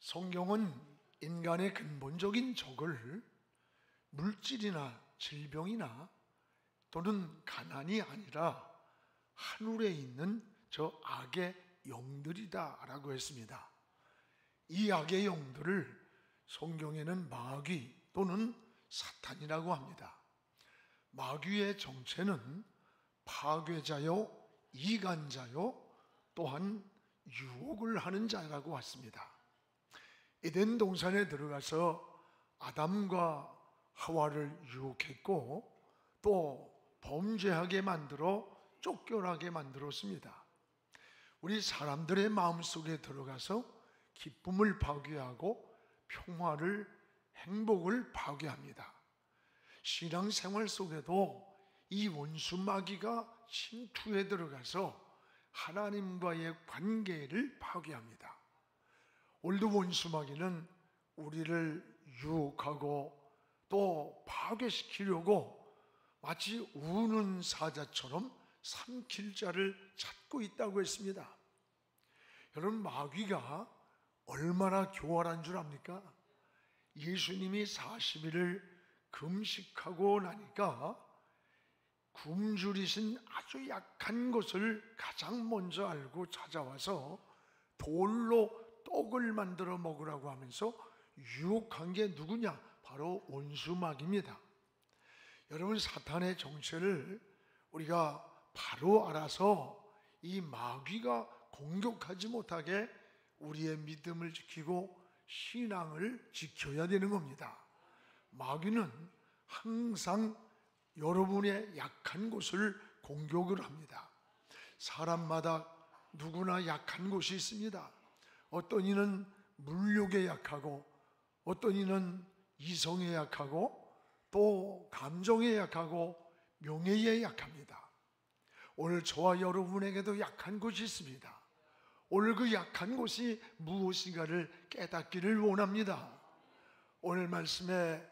성경은 인간의 근본적인 적을 물질이나 질병이나 또는 가난이 아니라 하늘에 있는 저 악의 영들이다 라고 했습니다. 이 악의 영들을 성경에는 마귀 또는 사탄이라고 합니다. 마귀의 정체는 파괴자요, 이간자요, 또한 유혹을 하는 자라고 했습니다. 에덴 동산에 들어가서 아담과 하와를 유혹했고 또 범죄하게 만들어 쫓겨나게 만들었습니다. 우리 사람들의 마음속에 들어가서 기쁨을 파괴하고 평화를, 행복을 파괴합니다. 신앙생활 속에도 이 원수 마귀가 침투에 들어가서 하나님과의 관계를 파괴합니다. 오늘도 원수 마귀는 우리를 유혹하고 또 파괴시키려고 마치 우는 사자처럼 삼킬 자를 찾고 있다고 했습니다. 여러분, 마귀가 얼마나 교활한 줄 압니까? 예수님이 40일을 금식하고 나니까 굶주리신 아주 약한 것을 가장 먼저 알고 찾아와서 돌로 떡을 만들어 먹으라고 하면서 유혹한 게 누구냐? 바로 원수마귀입니다. 여러분, 사탄의 정체를 우리가 바로 알아서 이 마귀가 공격하지 못하게 우리의 믿음을 지키고 신앙을 지켜야 되는 겁니다. 마귀는 항상 여러분의 약한 곳을 공격을 합니다. 사람마다 누구나 약한 곳이 있습니다. 어떤 이는 물욕에 약하고 어떤 이는 이성에 약하고 또 감정에 약하고 명예에 약합니다. 오늘 저와 여러분에게도 약한 곳이 있습니다. 오늘 그 약한 곳이 무엇인가를 깨닫기를 원합니다. 오늘 말씀에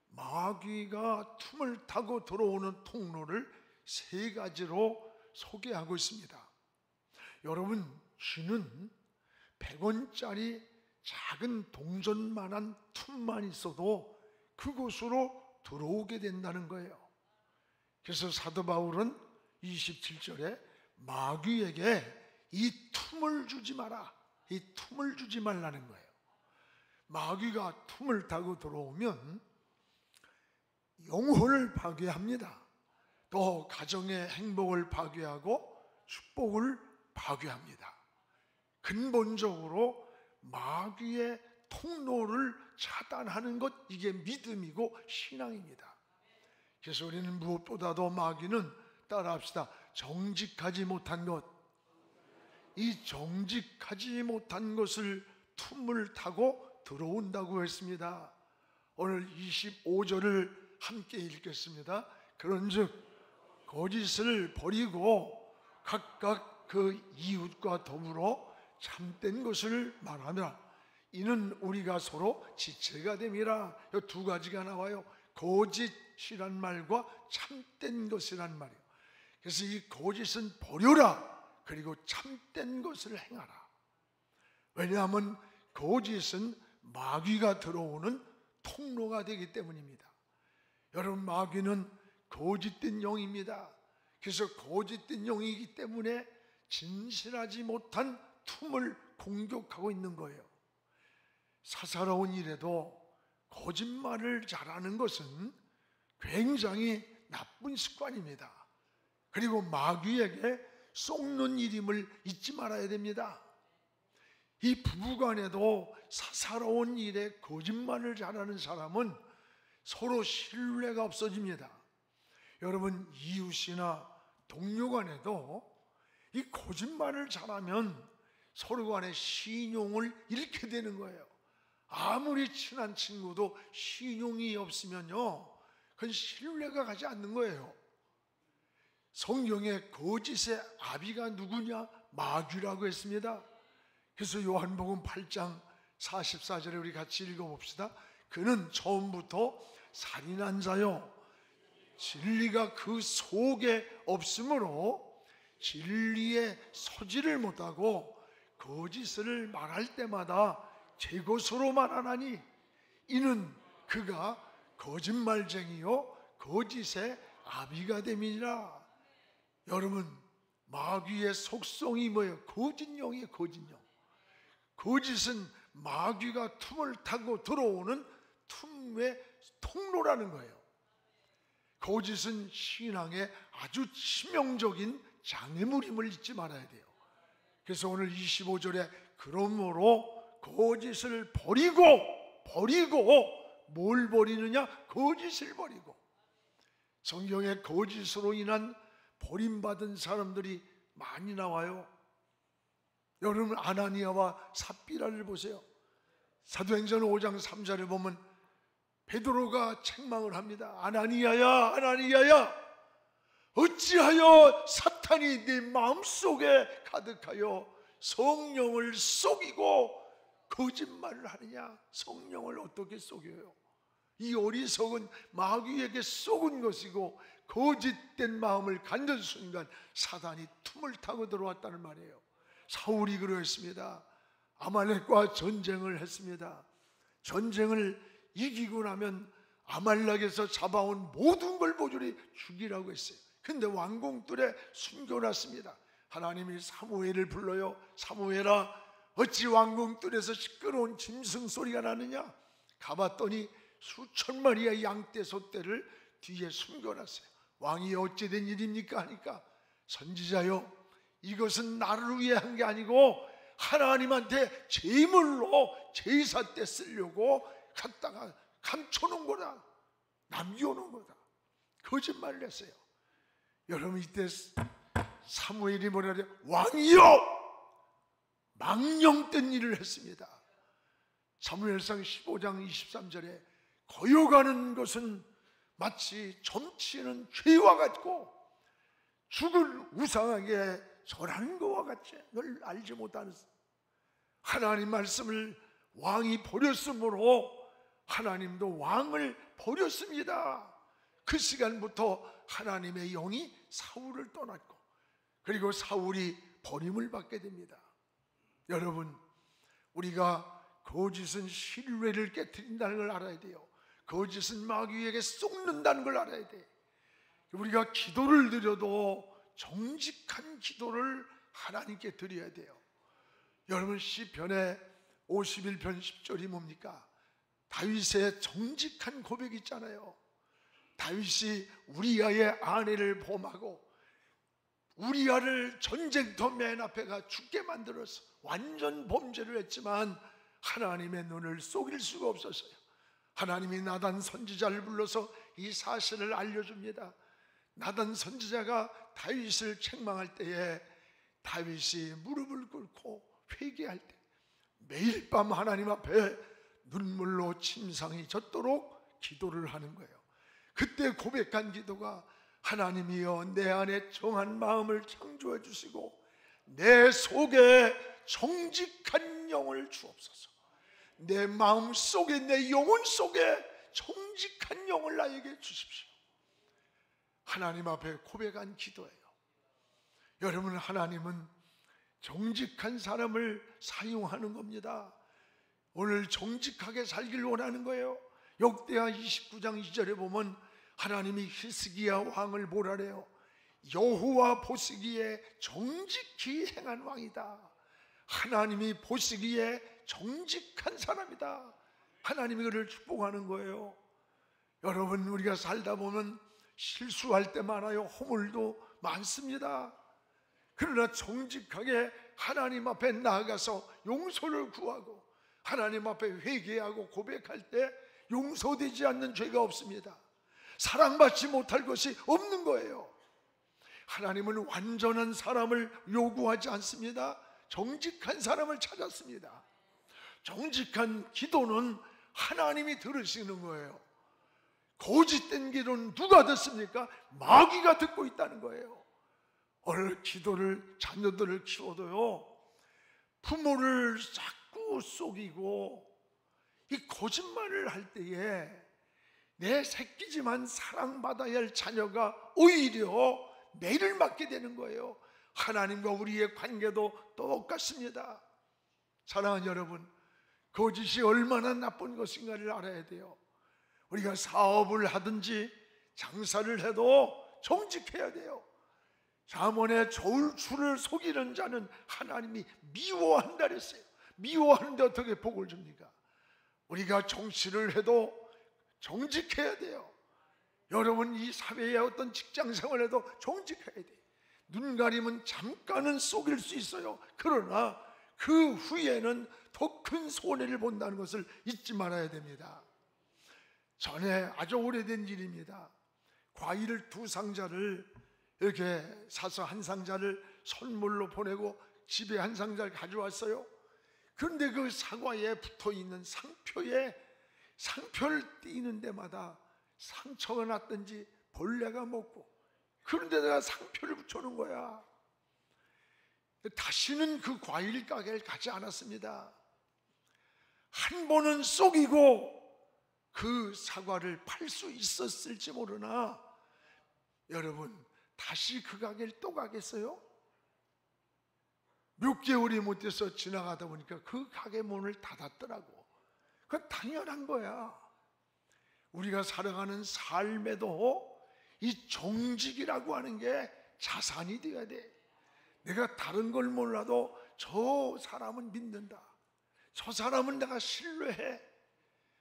마귀가 틈을 타고 들어오는 통로를 3가지로 소개하고 있습니다. 여러분, 쥐는 100원짜리 작은 동전만한 틈만 있어도 그곳으로 들어오게 된다는 거예요. 그래서 사도 바울은 27절에 마귀에게 이 틈을 주지 마라, 이 틈을 주지 말라는 거예요. 마귀가 틈을 타고 들어오면 영혼을 파괴합니다. 또 가정의 행복을 파괴하고 축복을 파괴합니다. 근본적으로 마귀의 통로를 차단하는 것, 이게 믿음이고 신앙입니다. 그래서 우리는 무엇보다도 마귀는, 따라합시다, 정직하지 못한 것, 이 정직하지 못한 것을 틈을 타고 들어온다고 했습니다. 오늘 25절을 함께 읽겠습니다. 그런즉 거짓을 버리고 각각 그 이웃과 더불어 참된 것을 말하며 이는 우리가 서로 지체가 됨이라. 이 2가지가 나와요. 거짓이란 말과 참된 것이란 말이에요. 그래서 이 거짓은 버려라, 그리고 참된 것을 행하라. 왜냐하면 거짓은 마귀가 들어오는 통로가 되기 때문입니다. 여러분, 마귀는 거짓된 영입니다. 그래서 거짓된 영이기 때문에 진실하지 못한 틈을 공격하고 있는 거예요. 사사로운 일에도 거짓말을 잘하는 것은 굉장히 나쁜 습관입니다. 그리고 마귀에게 속는 일임을 잊지 말아야 됩니다. 이 부부간에도 사사로운 일에 거짓말을 잘하는 사람은 서로 신뢰가 없어집니다. 여러분, 이웃이나 동료 간에도 이 거짓말을 잘하면 서로 간에 신용을 잃게 되는 거예요. 아무리 친한 친구도 신용이 없으면요, 그건 신뢰가 가지 않는 거예요. 성경에 거짓의 아비가 누구냐? 마귀라고 했습니다. 그래서 요한복음 8장 44절에 우리 같이 읽어봅시다. 그는 처음부터 살인한 자요, 진리가 그 속에 없으므로 진리에 서지를 못하고 거짓을 말할 때마다 제 것으로 말하나니 이는 그가 거짓말쟁이요 거짓의 아비가 됨이니라. 여러분, 마귀의 속성이 뭐예요? 거짓령이에요. 거짓령. 거짓은 마귀가 틈을 타고 들어오는 틈의 통로라는 거예요. 거짓은 신앙의 아주 치명적인 장애물임을 잊지 말아야 돼요. 그래서 오늘 25절에 그러므로 거짓을 버리고 뭘 버리느냐? 거짓을 버리고. 성경에 거짓으로 인한 버림받은 사람들이 많이 나와요. 여러분, 아나니아와 삽비라를 보세요. 사도행전 5장 3절에 보면 베드로가 책망을 합니다. 아나니아야, 아나니아야, 어찌하여 사탄이 네 마음속에 가득하여 성령을 속이고 거짓말을 하느냐? 성령을 어떻게 속여요? 이 어리석은 마귀에게 속은 것이고 거짓된 마음을 갖는 순간 사단이 틈을 타고 들어왔다는 말이에요. 사울이 그러했습니다. 아말렉과 전쟁을 했습니다. 전쟁을 이기고 나면 아말렉에서 잡아온 모든 걸 모조리 죽이라고 했어요. 근데 왕궁들에 숨겨놨습니다. 하나님이 사무엘을 불러요. 사무엘아, 어찌 왕궁들에서 시끄러운 짐승 소리가 나느냐? 가봤더니 수천 마리의 양떼 소떼를 뒤에 숨겨놨어요. 왕이 어찌 된 일입니까? 하니까 선지자요, 이것은 나를 위해 한 게 아니고 하나님한테 제물로 제사 때 쓰려고 갖다가 감춰놓은 거다, 남겨놓은 거다. 거짓말을 했어요. 여러분, 이때 사무엘이 뭐라 그래요? 왕이요, 망령된 일을 했습니다. 사무엘상 15장 23절에 거여가는 것은 마치 점치는 죄와 같고 죽을 우상에게 절하는 것과 같이 널 알지 못하는. 하나님 말씀을 왕이 버렸으므로 하나님도 왕을 버렸습니다. 그 시간부터 하나님의 영이 사울을 떠났고, 그리고 사울이 버림을 받게 됩니다. 여러분, 우리가 거짓은 신뢰를 깨트린다는 걸 알아야 돼요. 거짓은 마귀에게 속는다는 걸 알아야 돼. 우리가 기도를 드려도 정직한 기도를 하나님께 드려야 돼요. 여러분, 시편의 51편 10절이 뭡니까? 다윗의 정직한 고백이 있잖아요. 다윗이 우리아의 아내를 범하고 우리아를 전쟁터 맨 앞에 가 죽게 만들어서 완전 범죄를 했지만 하나님의 눈을 속일 수가 없었어요. 하나님이 나단 선지자를 불러서 이 사실을 알려줍니다. 나단 선지자가 다윗을 책망할 때에 다윗이 무릎을 꿇고 회개할 때 매일 밤 하나님 앞에 눈물로 침상이 젖도록 기도를 하는 거예요. 그때 고백한 기도가, 하나님이여, 내 안에 정한 마음을 창조해 주시고 내 속에 정직한 영을 주옵소서. 내 마음 속에, 내 영혼 속에 정직한 영을 나에게 주십시오. 하나님 앞에 고백한 기도예요. 여러분, 하나님은 정직한 사람을 사용하는 겁니다. 오늘 정직하게 살길 원하는 거예요. 역대하 29장 2절에 보면 하나님이 히스기야 왕을 뭐라래요? 여호와 보시기에 정직히 행한 왕이다. 하나님이 보시기에 정직한 사람이다. 하나님이 그를 축복하는 거예요. 여러분, 우리가 살다 보면 실수할 때 많아요. 허물도 많습니다. 그러나 정직하게 하나님 앞에 나아가서 용서를 구하고 하나님 앞에 회개하고 고백할 때 용서되지 않는 죄가 없습니다. 사랑받지 못할 것이 없는 거예요. 하나님은 완전한 사람을 요구하지 않습니다. 정직한 사람을 찾았습니다. 정직한 기도는 하나님이 들으시는 거예요. 거짓된 기도는 누가 듣습니까? 마귀가 듣고 있다는 거예요. 오늘 기도를, 자녀들을 키워도요, 부모를 자꾸 속이고 이 거짓말을 할 때에 내 새끼지만 사랑받아야 할 자녀가 오히려 매를 맞게 되는 거예요. 하나님과 우리의 관계도 똑같습니다. 사랑하는 여러분, 거짓이 얼마나 나쁜 것인가를 알아야 돼요. 우리가 사업을 하든지 장사를 해도 정직해야 돼요. 잠언에 저울추를 속이는 자는 하나님이 미워한다 그랬어요. 미워하는데 어떻게 복을 줍니까? 우리가 정치를 해도 정직해야 돼요. 여러분, 이 사회의 어떤 직장 생활에도 정직해야 돼요. 눈 가리면 잠깐은 속일 수 있어요. 그러나 그 후에는 더 큰 손해를 본다는 것을 잊지 말아야 됩니다. 전에 아주 오래된 일입니다. 과일을 2상자를 이렇게 사서 1상자를 선물로 보내고 집에 1상자를 가져왔어요. 그런데 그 사과에 붙어있는 상표를 띄는 데마다 상처가 났든지 벌레가 먹고, 그런데 내가 상표를 붙여놓은 거야. 다시는 그 과일 가게를 가지 않았습니다. 한 번은 속이고 그 사과를 팔 수 있었을지 모르나, 여러분, 다시 그 가게를 또 가겠어요? 몇 개월이 못 돼서 지나가다 보니까 그 가게 문을 닫았더라고. 그건 당연한 거야. 우리가 살아가는 삶에도 이 정직이라고 하는 게 자산이 되어야 돼. 내가 다른 걸 몰라도 저 사람은 믿는다, 저 사람은 내가 신뢰해.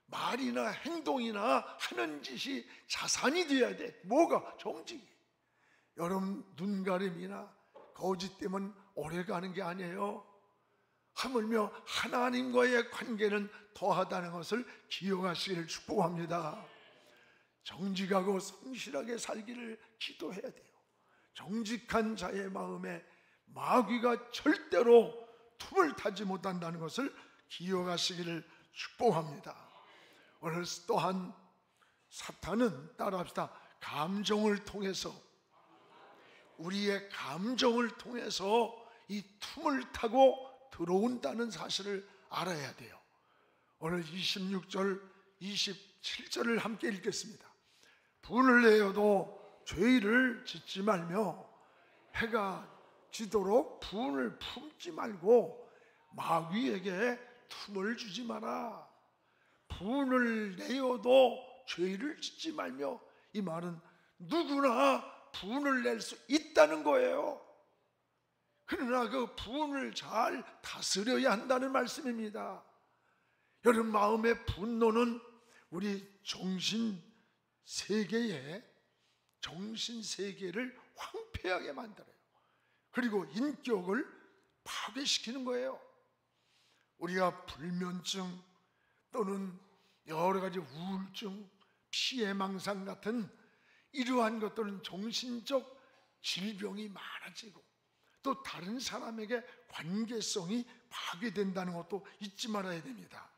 말이나 행동이나 하는 짓이 자산이 되어야 돼. 뭐가? 정직이. 여러분, 눈가림이나 거짓 때문에 오래 가는 게 아니에요. 하물며 하나님과의 관계는 더하다는 것을 기억하시기를 축복합니다. 정직하고 성실하게 살기를 기도해야 돼요. 정직한 자의 마음에 마귀가 절대로 틈을 타지 못한다는 것을 기억하시기를 축복합니다. 오늘 또한 사탄은, 따라합시다, 감정을 통해서, 우리의 감정을 통해서 이 틈을 타고 들어온다는 사실을 알아야 돼요. 오늘 26절, 27절을 함께 읽겠습니다. 분을 내어도 죄를 짓지 말며 해가 지도록 분을 품지 말고 마귀에게 틈을 주지 마라. 분을 내어도 죄를 짓지 말며, 이 말은 누구나 분을 낼 수 있다는 거예요. 그러나 그 분을 잘 다스려야 한다는 말씀입니다. 여러분, 마음의 분노는 우리 정신세계를 황폐하게 만들어요. 그리고 인격을 파괴시키는 거예요. 우리가 불면증 또는 여러 가지 우울증, 피해망상 같은 이러한 것들은 정신적 질병이 많아지고 또 다른 사람에게 관계성이 파괴된다는 것도 잊지 말아야 됩니다.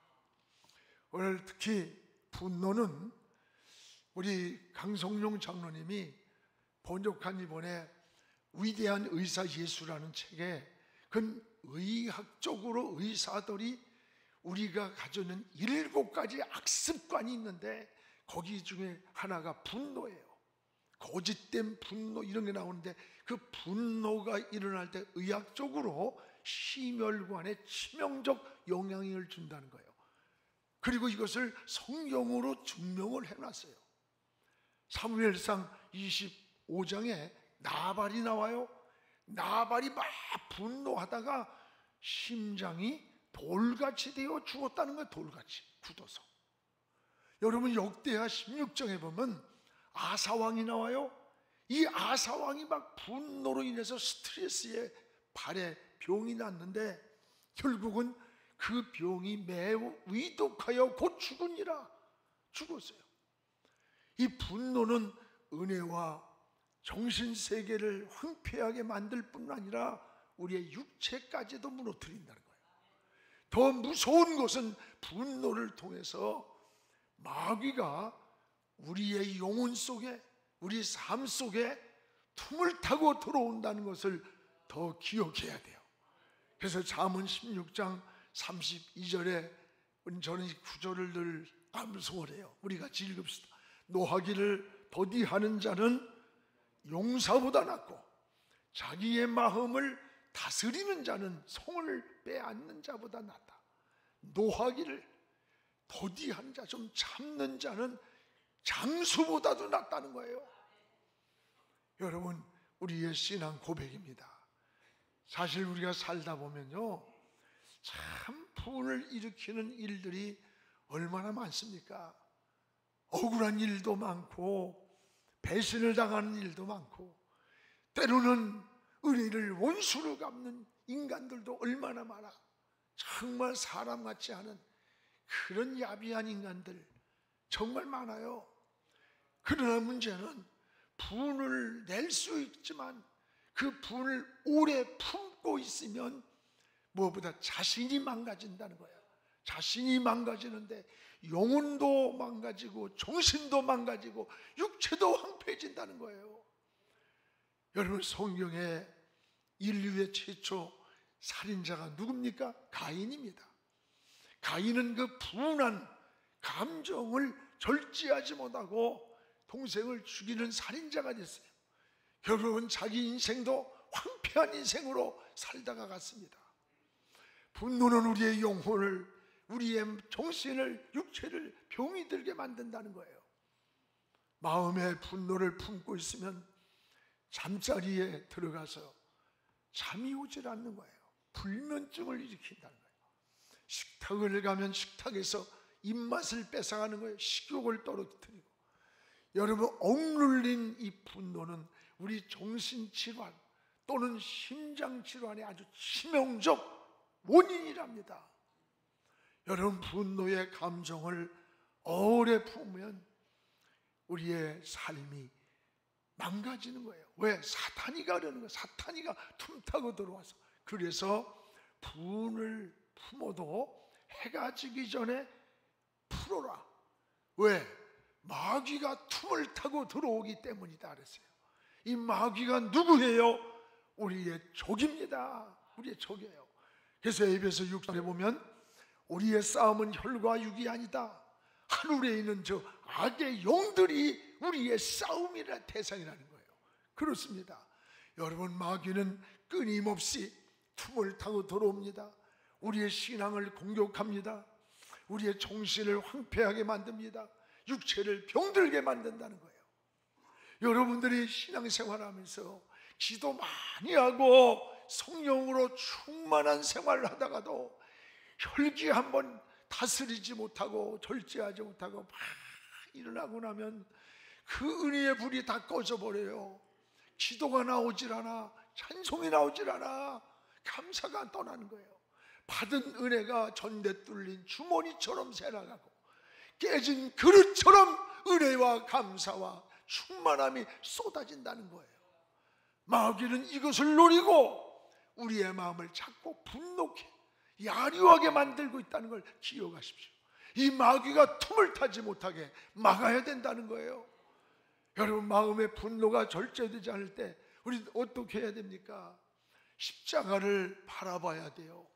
오늘 특히 분노는 우리 강성룡 장로님이 번역한 이번에 위대한 의사 예수라는 책에, 그 의학적으로 의사들이 우리가 가지고 있는 7가지 악습관이 있는데 거기 중에 하나가 분노예요. 거짓된 분노, 이런 게 나오는데 그 분노가 일어날 때 의학적으로 심혈관에 치명적 영향을 준다는 거예요. 그리고 이것을 성경으로 증명을 해놨어요. 사무엘상 25장에 나발이 나와요. 나발이 막 분노하다가 심장이 돌같이 되어 죽었다는 거예요. 돌같이 굳어서. 여러분, 역대하 16장에 보면 아사왕이 나와요. 이 아사왕이 막 분노로 인해서 스트레스에 발에 병이 났는데 결국은 그 병이 매우 위독하여 곧 죽으니라. 죽었어요. 이 분노는 은혜와 정신세계를 황폐하게 만들 뿐 아니라 우리의 육체까지도 무너뜨린다는 거예요. 더 무서운 것은 분노를 통해서 마귀가 우리의 영혼 속에, 우리 삶 속에 틈을 타고 들어온다는 것을 더 기억해야 돼요. 그래서 잠언 16장 32절에 저는 이 구절을 늘 암송을 해요. 우리 같이 읽읍시다. 노하기를 더디하는 자는 용사보다 낫고 자기의 마음을 다스리는 자는 성을 빼앗는 자보다 낫다. 노하기를 더디한 자, 좀 참는 자는 장수보다도 낫다는 거예요. 여러분, 우리의 신앙 고백입니다. 사실 우리가 살다 보면요, 참 분을 일으키는 일들이 얼마나 많습니까? 억울한 일도 많고 배신을 당하는 일도 많고 때로는 은혜를 원수로 갚는 인간들도 얼마나 많아. 정말 사람 같지 않은 그런 야비한 인간들 정말 많아요. 그러나 문제는 분을 낼 수 있지만 그 분을 오래 품고 있으면 무엇보다 자신이 망가진다는 거예요. 자신이 망가지는데 영혼도 망가지고 정신도 망가지고 육체도 황폐해진다는 거예요. 여러분, 성경에 인류의 최초 살인자가 누굽니까? 가인입니다. 가인은 그 분한 감정을 절제하지 못하고 동생을 죽이는 살인자가 됐어요. 결국은 자기 인생도 황폐한 인생으로 살다가 갔습니다. 분노는 우리의 영혼을, 우리의 정신을, 육체를 병이 들게 만든다는 거예요. 마음에 분노를 품고 있으면 잠자리에 들어가서 잠이 오질 않는 거예요. 불면증을 일으킨다는 거예요. 식탁을 가면 식탁에서 입맛을 뺏어가는 거예요. 식욕을 떨어뜨리고. 여러분, 억눌린 이 분노는 우리 정신질환 또는 심장질환의 아주 치명적 원인이랍니다. 여러분, 분노의 감정을 오래 품으면 우리의 삶이 망가지는 거예요. 왜? 사탄이가 그러는 거예요. 사탄이가 틈타고 들어와서. 그래서 분을 품어도 해가 지기 전에 풀어라. 왜? 마귀가 틈을 타고 들어오기 때문이다 그랬어요. 이 마귀가 누구예요? 우리의 적입니다. 우리의 적이에요. 그래서 에베소 6장에 보면 우리의 싸움은 혈과 육이 아니다. 하늘에 있는 저 악의 영들이 우리의 싸움이라 대상이라는 거예요. 그렇습니다. 여러분, 마귀는 끊임없이 틈을 타고 들어옵니다. 우리의 신앙을 공격합니다. 우리의 정신을 황폐하게 만듭니다. 육체를 병들게 만든다는 거예요. 여러분들이 신앙생활하면서 기도 많이 하고 성령으로 충만한 생활을 하다가도 혈기 한번 다스리지 못하고 절제하지 못하고 막 일어나고 나면 그 은혜의 불이 다 꺼져버려요. 기도가 나오질 않아. 찬송이 나오질 않아. 감사가 떠나는 거예요. 받은 은혜가 전대 뚫린 주머니처럼 새나가고 깨진 그릇처럼 은혜와 감사와 충만함이 쏟아진다는 거예요. 마귀는 이것을 노리고 우리의 마음을 자꾸 분노케 야류하게 만들고 있다는 걸 기억하십시오. 이 마귀가 틈을 타지 못하게 막아야 된다는 거예요. 여러분, 마음의 분노가 절제되지 않을 때 우리 어떻게 해야 됩니까? 십자가를 바라봐야 돼요.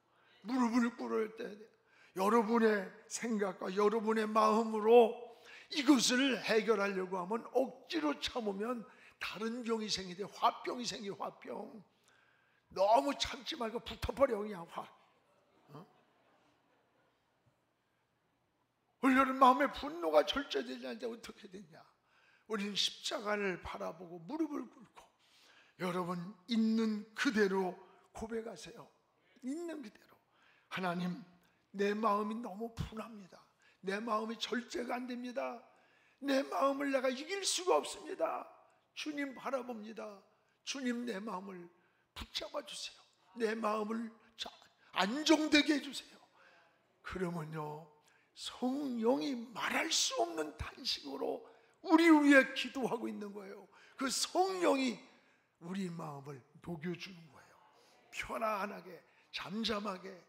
무릎을 꿇을 때 여러분의 생각과 여러분의 마음으로 이것을 해결하려고 하면 억지로 참으면 다른 병이 생기대. 화병이 생겨. 화병. 너무 참지 말고 붙어버려. 그냥 확. 우리는 마음의 분노가 절제되지 않는데 어떻게 되냐? 우리는 십자가를 바라보고 무릎을 꿇고 여러분, 있는 그대로 고백하세요. 있는 그대로. 하나님, 내 마음이 너무 분합니다. 내 마음이 절제가 안 됩니다. 내 마음을 내가 이길 수가 없습니다. 주님 바라봅니다. 주님, 내 마음을 붙잡아 주세요. 내 마음을 안정되게 해주세요. 그러면요, 성령이 말할 수 없는 탄식으로 우리 위에 기도하고 있는 거예요. 그 성령이 우리 마음을 녹여주는 거예요. 편안하게, 잠잠하게.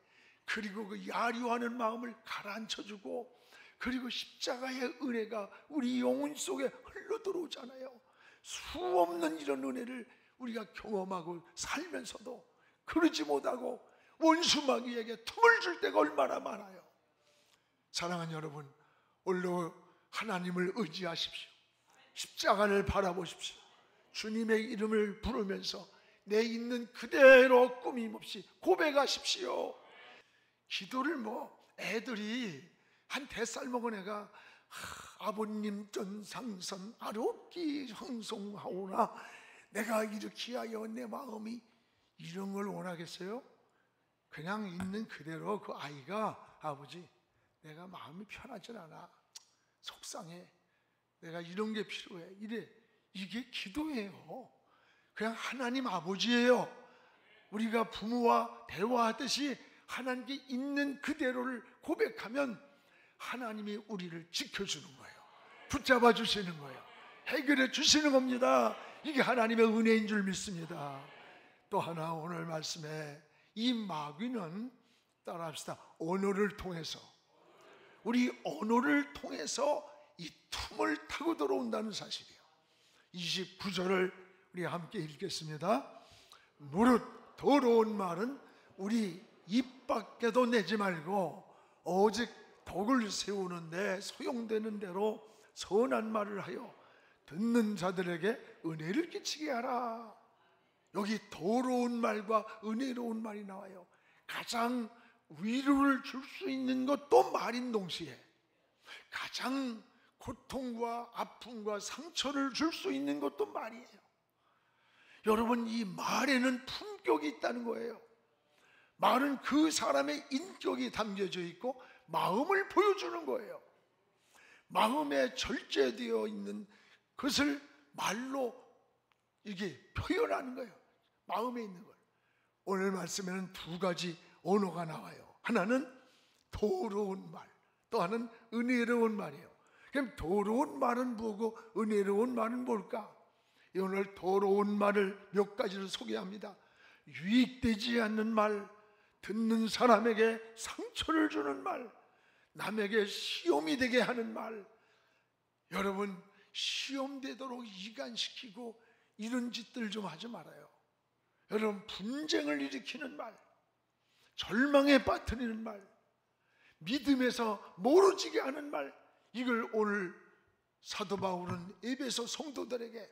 그리고 그 야류하는 마음을 가라앉혀주고, 그리고 십자가의 은혜가 우리 영혼 속에 흘러 들어오잖아요. 수없는 이런 은혜를 우리가 경험하고 살면서도 그러지 못하고 원수 마귀에게 틈을 줄 때가 얼마나 많아요. 사랑하는 여러분, 오늘도 하나님을 의지하십시오. 십자가를 바라보십시오. 주님의 이름을 부르면서 내 있는 그대로 꾸밈없이 고백하십시오. 기도를 애들이 한 5살 먹은 애가 아버님 전상선 아롭기 형송하오나 내가 이렇게 하여 내 마음이, 이런 걸 원하겠어요? 그냥 있는 그대로 그 아이가 아버지 내가 마음이 편하질 않아, 속상해, 내가 이런 게 필요해, 이래. 이게 기도예요. 그냥 하나님 아버지예요. 우리가 부모와 대화하듯이 하나님께 있는 그대로를 고백하면 하나님이 우리를 지켜주는 거예요. 붙잡아 주시는 거예요. 해결해 주시는 겁니다. 이게 하나님의 은혜인 줄 믿습니다. 또 하나 오늘 말씀에 이 마귀는, 따라합시다, 언어를 통해서, 우리 언어를 통해서 이 틈을 타고 들어온다는 사실이에요. 29절을 우리 함께 읽겠습니다. 무릇 더러운 말은 우리 입 밖에도 내지 말고 오직 덕을 세우는데 소용되는 대로 선한 말을 하여 듣는 자들에게 은혜를 끼치게 하라. 여기 더러운 말과 은혜로운 말이 나와요. 가장 위로를 줄 수 있는 것도 말인 동시에 가장 고통과 아픔과 상처를 줄 수 있는 것도 말이에요. 여러분, 이 말에는 품격이 있다는 거예요. 말은 그 사람의 인격이 담겨져 있고 마음을 보여주는 거예요. 마음에 절제되어 있는 것을 말로 이게 표현하는 거예요. 마음에 있는 걸. 오늘 말씀에는 2가지 언어가 나와요. 하나는 더러운 말, 또 하나는 은혜로운 말이에요. 그럼 더러운 말은 뭐고 은혜로운 말은 뭘까? 오늘 더러운 말을 몇 가지를 소개합니다. 유익되지 않는 말, 듣는 사람에게 상처를 주는 말, 남에게 시험이 되게 하는 말. 여러분, 시험되도록 이간시키고 이런 짓들 좀 하지 말아요. 여러분, 분쟁을 일으키는 말, 절망에 빠뜨리는 말, 믿음에서 멀어지게 하는 말, 이걸 오늘 사도 바울은 에베소 성도들에게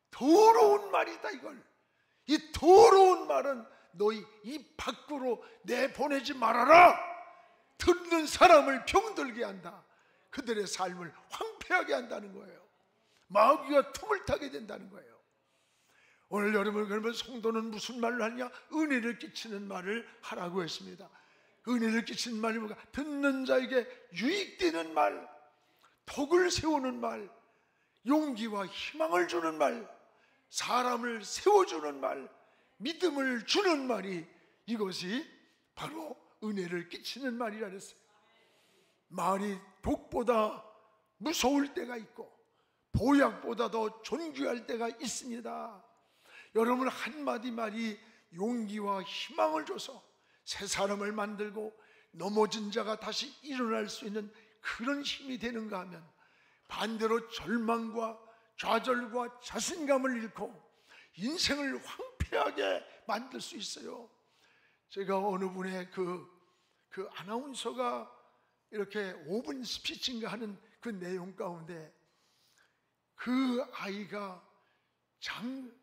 더러운 말이다, 이걸. 이 더러운 말은 너희 입 밖으로 내보내지 말아라. 듣는 사람을 병들게 한다. 그들의 삶을 황폐하게 한다는 거예요. 마귀가 틈을 타게 된다는 거예요. 오늘 여러분, 그러면 성도는 무슨 말을 하냐? 은혜를 끼치는 말을 하라고 했습니다. 은혜를 끼치는 말이 뭔가? 듣는 자에게 유익되는 말, 덕을 세우는 말, 용기와 희망을 주는 말, 사람을 세워주는 말, 믿음을 주는 말이, 이것이 바로 은혜를 끼치는 말이라 그랬어요. 말이 독보다 무서울 때가 있고 보약보다 더 존귀할 때가 있습니다. 여러분, 한마디 말이 용기와 희망을 줘서 새 사람을 만들고 넘어진 자가 다시 일어날 수 있는 그런 힘이 되는가 하면, 반대로 절망과 좌절과 자신감을 잃고 인생을 황폐하게 만들 수 있어요. 제가 어느 분의 그 아나운서가 이렇게 5분 스피치인가 하는 그 내용 가운데, 그 아이가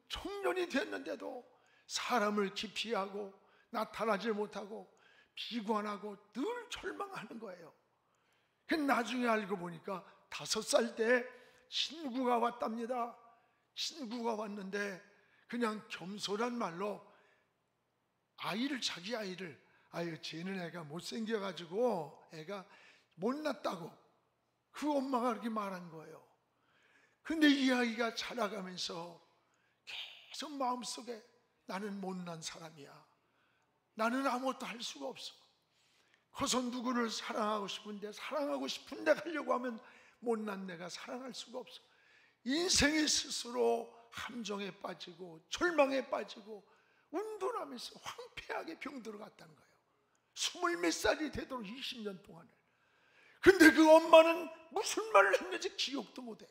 청년이 됐는데도 사람을 기피하고 나타나지 못하고 비관하고 늘 절망하는 거예요. 나중에 알고 보니까 5살 때 친구가 왔답니다. 친구가 왔는데 그냥 겸손한 말로 자기 아이를 아유 쟤는 애가 못생겨가지고 애가 못났다고 그 엄마가 그렇게 말한 거예요. 근데 이 아이가 자라가면서 계속 마음속에 나는 못난 사람이야, 나는 아무것도 할 수가 없어, 커서 누구를 사랑하고 싶은데 가려고 하면 못난 내가 사랑할 수가 없어. 인생이 스스로 함정에 빠지고 절망에 빠지고 운둔하면서 황폐하게 병들어갔다는 거예요. 20몇 살이 되도록 20년 동안을. 근데 그 엄마는 무슨 말을 했는지 기억도 못해.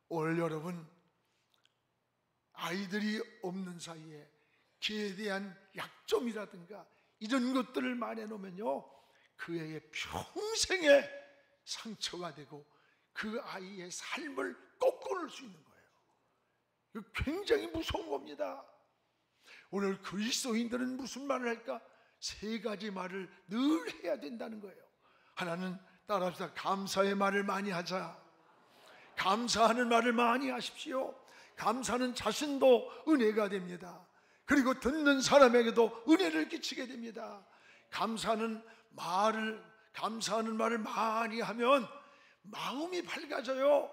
오늘 여러분, 아이들이 없는 사이에 그에 대한 약점이라든가 이런 것들을 말해놓으면요, 그 애의 평생의 상처가 되고 그 아이의 삶을 꺾어놓을 수 있는 거예요. 이거 굉장히 무서운 겁니다. 오늘 그리스도인들은 무슨 말을 할까? 세 가지 말을 늘 해야 된다는 거예요. 하나는 따라합시다. 감사의 말을 많이 하자. 감사하는 말을 많이 하십시오. 감사는 자신도 은혜가 됩니다. 그리고 듣는 사람에게도 은혜를 끼치게 됩니다. 감사하는 말을 많이 하면 마음이 밝아져요.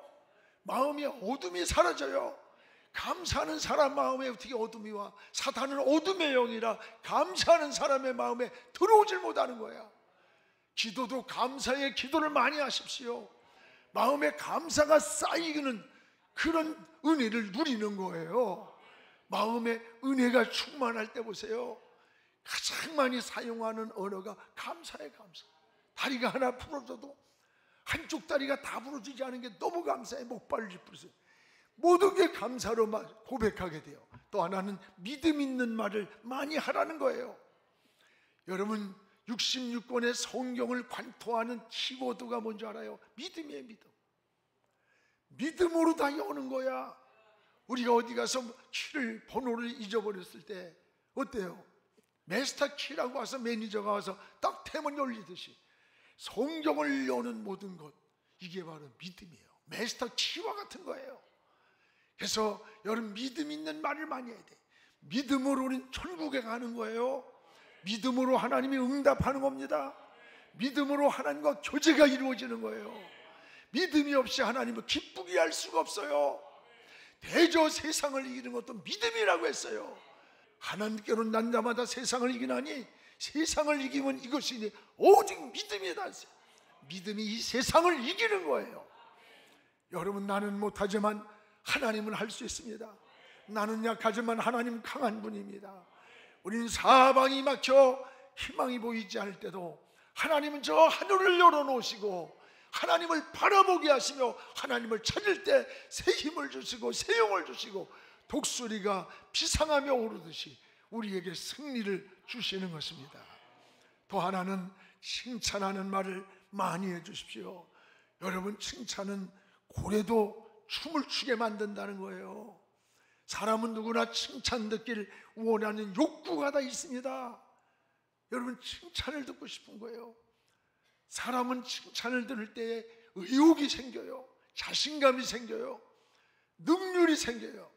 마음의 어둠이 사라져요. 감사하는 사람 마음에 어떻게 어둠이 와? 사탄은 어둠의 영이라 감사하는 사람의 마음에 들어오질 못하는 거야. 기도도 감사의 기도를 많이 하십시오. 마음에 감사가 쌓이는 그런 은혜를 누리는 거예요. 마음에 은혜가 충만할 때 보세요. 가장 많이 사용하는 언어가 감사예요. 감사. 다리가 하나 부러져도 한쪽 다리가 다 부러지지 않은 게 너무 감사해. 목발을 짚으세요. 모든 게 감사로 고백하게 돼요. 또 하나는 믿음 있는 말을 많이 하라는 거예요. 여러분 66권의 성경을 관통하는 키워드가 뭔지 알아요? 믿음이에요. 믿음. 믿음으로 다 여는 거야. 우리가 어디 가서 번호를 잊어버렸을 때 어때요? 메스터 키라고 와서 매니저가 와서 딱 대문 열리듯이 성경을 여는 모든 것, 이게 바로 믿음이에요. 메스터 키와 같은 거예요. 그래서 여러분 믿음 있는 말을 많이 해야 돼. 믿음으로 우리는 천국에 가는 거예요. 믿음으로 하나님이 응답하는 겁니다. 믿음으로 하나님과 교제가 이루어지는 거예요. 믿음이 없이 하나님을 기쁘게 할 수가 없어요. 대저 세상을 이기는 것도 믿음이라고 했어요. 하나님께로 난 자마다 세상을 이기나니 세상을 이기면 이것이니 오직 믿음이다. 믿음이 이 세상을 이기는 거예요. 여러분 나는 못하지만 하나님은 할 수 있습니다. 나는 약하지만 하나님 강한 분입니다. 우리는 사방이 막혀 희망이 보이지 않을 때도 하나님은 저 하늘을 열어놓으시고 하나님을 바라보게 하시며 하나님을 찾을 때 새 힘을 주시고 새 영을 주시고 독수리가 비상하며 오르듯이 우리에게 승리를 주시는 것입니다. 또 하나는 칭찬하는 말을 많이 해주십시오. 여러분 칭찬은 고래도 춤을 추게 만든다는 거예요. 사람은 누구나 칭찬 듣기를 원하는 욕구가 다 있습니다. 여러분 칭찬을 듣고 싶은 거예요. 사람은 칭찬을 들을 때에 의욕이 생겨요. 자신감이 생겨요. 능률이 생겨요.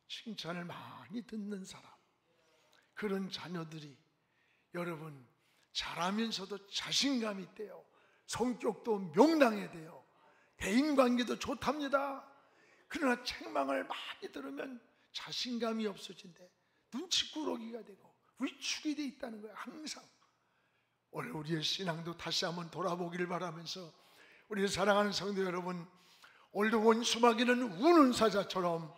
칭찬을 많이 듣는 사람, 그런 자녀들이 여러분 잘하면서도 자신감이 있대요. 성격도 명랑해 돼요. 대인관계도 좋답니다. 그러나 책망을 많이 들으면 자신감이 없어진대. 눈치꾸러기가 되고 위축이 돼 있다는 거예요. 항상. 오늘 우리의 신앙도 다시 한번 돌아보기를 바라면서 우리 사랑하는 성도 여러분, 오늘도 원수마귀는 우는 사자처럼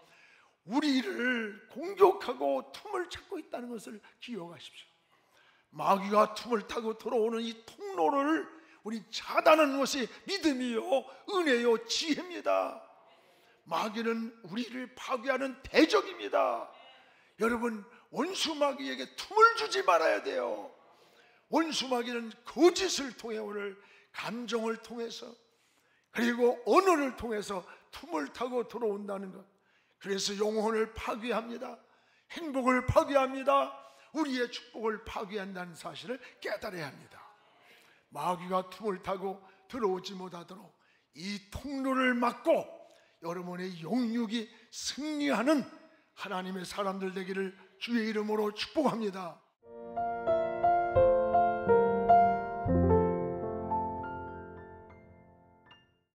우리를 공격하고 틈을 찾고 있다는 것을 기억하십시오. 마귀가 틈을 타고 들어오는 이 통로를 우리 차단하는 것이 믿음이요 은혜요 지혜입니다. 마귀는 우리를 파괴하는 대적입니다. 여러분 원수 마귀에게 틈을 주지 말아야 돼요. 원수 마귀는 거짓을 통해 오늘 감정을 통해서 그리고 언어를 통해서 틈을 타고 들어온다는 것. 그래서 영혼을 파괴합니다. 행복을 파괴합니다. 우리의 축복을 파괴한다는 사실을 깨달아야 합니다. 마귀가 틈을 타고 들어오지 못하도록 이 통로를 막고 여러분의 영육이 승리하는 하나님의 사람들 되기를 주의 이름으로 축복합니다.